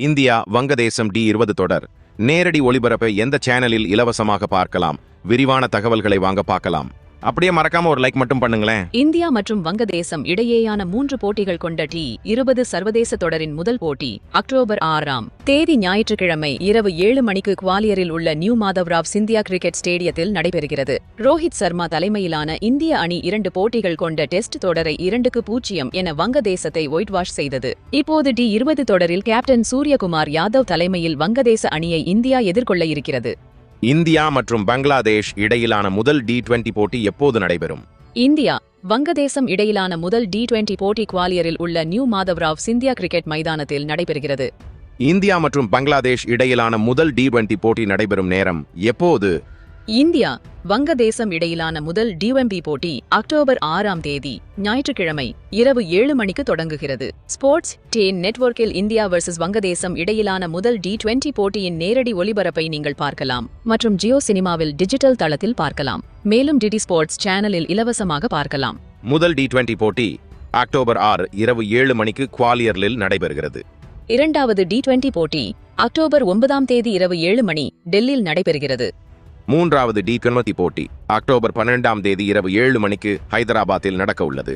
India வங்கதேசம் T20 தொடர் நேரடி ஒளிபரப்பை எந்த சேனலில் இலவசமாக பார்க்கலாம்? விரிவான தகவல்களை வாங்க பார்க்கலாம். அப்படியே மறக்காம ஒரு லைக் மட்டும் பண்ணுங்களேன். இந்தியா மற்றும் வங்கதேசம் இடையேயான 3 போட்டிகள் கொண்ட டி20 சர்வதேச தொடரின் முதல் போட்டி அக்டோபர் 6ஆம் தேதி ஞாயிற்றுக்கிழமை இரவு 7 மணிக்கு குவாலியரில் உள்ள நியூ மாதவ்ராவ் சிந்தியா கிரிக்கெட் ஸ்டேடியத்தில் நடைபெறுகிறது. ரோஹித் சர்மா தலைமையிலான இந்திய அணி 2 போட்டிகள் கொண்ட டெஸ்ட் தொடரை 2-0 என வங்கதேசத்தை ஒயிட் வாஷ் செய்தது. இப்போது டி20 தொடரில் கேப்டன் சூரியகுமார் யாதவ் தலைமையில் வங்கதேச அணியை இந்தியா எதிர்கொள்ள இருக்கிறது. இந்தியா மற்றும் பங்களாதேஷ் இடையிலான முதல் டி20 போட்டி எப்போது நடைபெறும்? இந்தியா வங்கதேசம் இடையிலான முதல் டி20 போட்டி குவாலியரில் உள்ள நியூ மாதவ்ராவ் சிந்தியா கிரிக்கெட் மைதானத்தில் நடைபெறுகிறது. இந்தியா மற்றும் பங்களாதேஷ் இடையிலான முதல் டி20 போட்டி நடைபெறும் நேரம் எப்போது? இந்தியா வங்கதேசம் இடையிலான முதல் டி20 போட்டி அக்டோபர் 6ஆம் தேதி ஞாயிற்றுக்கிழமை இரவு 7 மணிக்கு தொடங்குகிறது. ஸ்போர்ட்ஸ் 10 நெட்வொர்க்கில் இந்தியா vs வங்கதேசம் இடையிலான முதல் டி20 போட்டியின் நேரடி ஒளிபரப்பை நீங்கள் பார்க்கலாம் மற்றும் ஜியோ சினிமாவில் டிஜிட்டல் தளத்தில் பார்க்கலாம். மேலும் டிடி ஸ்போர்ட்ஸ் சேனலில் இலவசமாக பார்க்கலாம். முதல் டி20 போட்டி அக்டோபர் 6 இரவு 7 மணிக்கு குவாலியரில் நடைபெறுகிறது. இரண்டாவது டி20 போட்டி அக்டோபர் 9ஆம் தேதி இரவு 7 மணி டெல்லியில் நடைபெறுகிறது. மூன்றாவது டி20 போட்டி அக்டோபர் 12ஆம் தேதி இரவு 7 மணிக்கு ஹைதராபாத்தில் நடக்க உள்ளது.